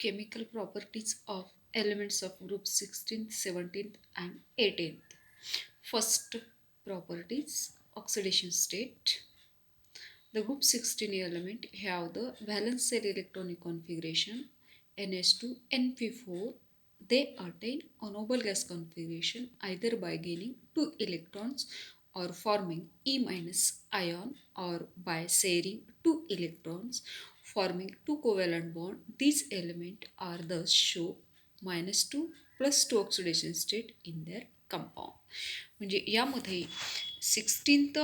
chemical properties of elements of group 16th, 17th and 18th. First properties, oxidation state. The group 16 element have the valence shell electronic configuration NH2 NP4. They attain a noble gas configuration either by gaining 2 electrons or forming E minus ion or by sharing 2 electrons forming 2 covalent bond. These elements are thus show -2 +2 oxidation state in their compound. म्हणजे यामध्ये 16th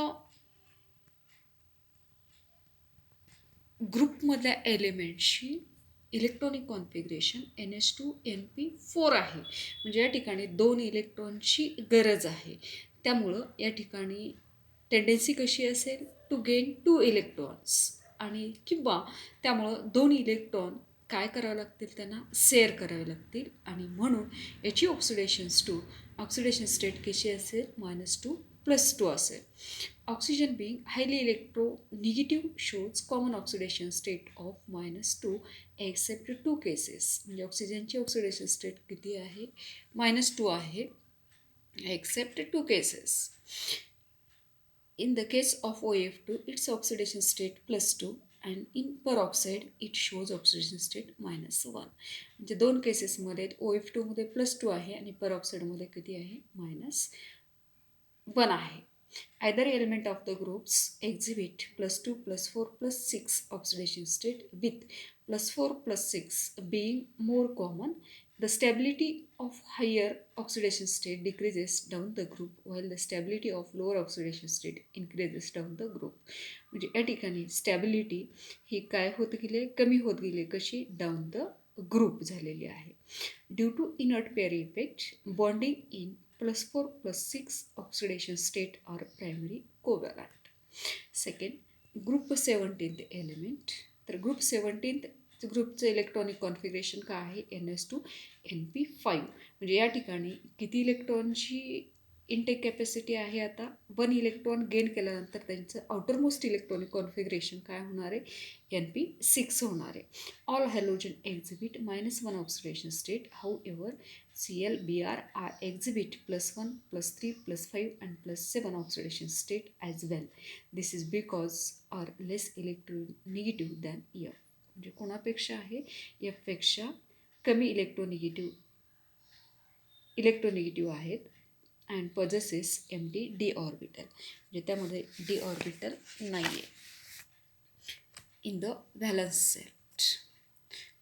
ग्रुपमधल्या एलिमेंटची electronic configuration NH2 NP4 आहे. म्हणजे या ठिकाणी 2 इलेक्ट्रॉनची गरज आहे. त्यामुळं या ठिकाणी टेंडन्सी कशी असेल टू गेन 2 इलेक्ट्रॉन्स आणि किंवा त्यामुळं 2 इलेक्ट्रॉन काय करावे लागतील, त्यांना शेअर करावे लागतील आणि म्हणून याची ऑक्सिडेशन स्टेट कशी असेल -2 +2 असेल. Oxygen being highly electronegative shows common oxidation state of -2 except 2 cases. म्हणजे ऑक्सिजनची ऑक्सिडेशन स्टेट किती आहे, -2 आहे except 2 cases. In the case of OF2 its oxidation state +2 and in peroxide it shows oxidation state -1. म्हणजे दोन केसेसमध्ये OF2 मध्ये +2 आहे आणि पेरॉक्साईडमध्ये किती आहे, -1 आहे. Either element of the groups exhibit +2 +4 +6 oxidation state with +4 +6 being more common. The stability of higher oxidation state decreases down the group while the stability of lower oxidation state increases down the group. म्हणजे या ठिकाणी stability ही काय होत गेली, कमी होत गेली, कशी, डाऊन द ग्रुप झालेली आहे. Due to inert pair effect bonding in +4 +6 oxidation state are primary covalent. Second, group 17th element. तर ग्रुप 17th ग्रुपचं इलेक्ट्रॉनिक कॉन्फिगरेशन काय आहे, NH2 NP5. म्हणजे या ठिकाणी किती इलेक्ट्रॉनची इनटेक कॅपॅसिटी आहे, आता 1 इलेक्ट्रॉन गेन केल्यानंतर त्यांचं आउटरमोस्ट इलेक्ट्रॉनिक कॉन्फिगरेशन काय होणार आहे, NP6 होणार आहे. All halogen exhibit -1 oxidation state. How ever Cl, Br are exhibit +1, +3, +5 and +7 oxidation state as well. This is because are less electronegative than F. म्हणजे कोणापेक्षा आहे, F पेक्षा कमी इलेक्ट्रोनिगेटिव्ह आहेत and possesses empty d orbital. म्हणजे त्यामध्ये d orbital नाही आहे. In the valence set,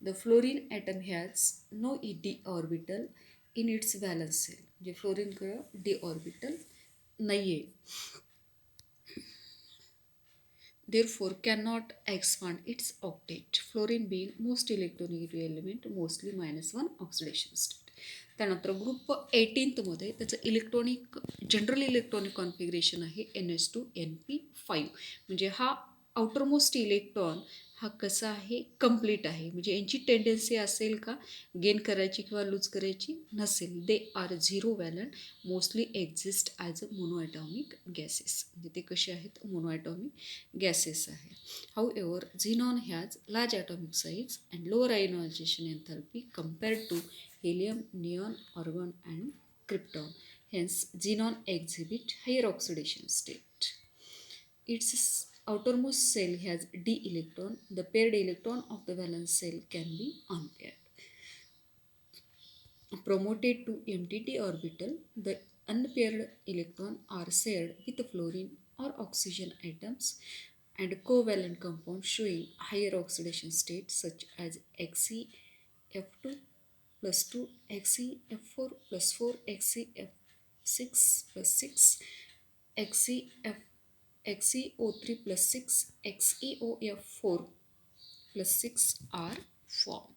the fluorine atom has no d orbital in its valence shell. म्हणजे फ्लोरीनकडं d ऑर्बिटल नाही आहे. Therefore cannot expand its octet. Fluorine being most electronegative element, mostly -1 oxidation state. त्यानंतर group 18मध्ये त्याचं general electronic configuration आहे NH2NP5. म्हणजे हा outermost electron हा कसा आहे, कंप्लीट आहे. म्हणजे यांची टेंडन्सी असेल का गेन करायची किंवा लूज करायची, नसेल. They are 0 valent, mostly exist as a monoatomic gases. म्हणजे ते कसे आहेत, मोनोॲटॉमिक गॅसेस आहे. However xenon has large atomic size and lower ionization enthalpy compared to helium, neon, argon and krypton. Hence, xenon exhibit higher oxidation state. Its outermost shell has d electron. The paired electron of the valence shell can be unpaired. Promoted to empty d orbital, the unpaired electron are shared with fluorine or oxygen atoms and covalent compounds showing higher oxidation states such as XeF2 +2, XeF4 +4, XeF6 +6, XeO3 +6, XeOF4 +6 are formed.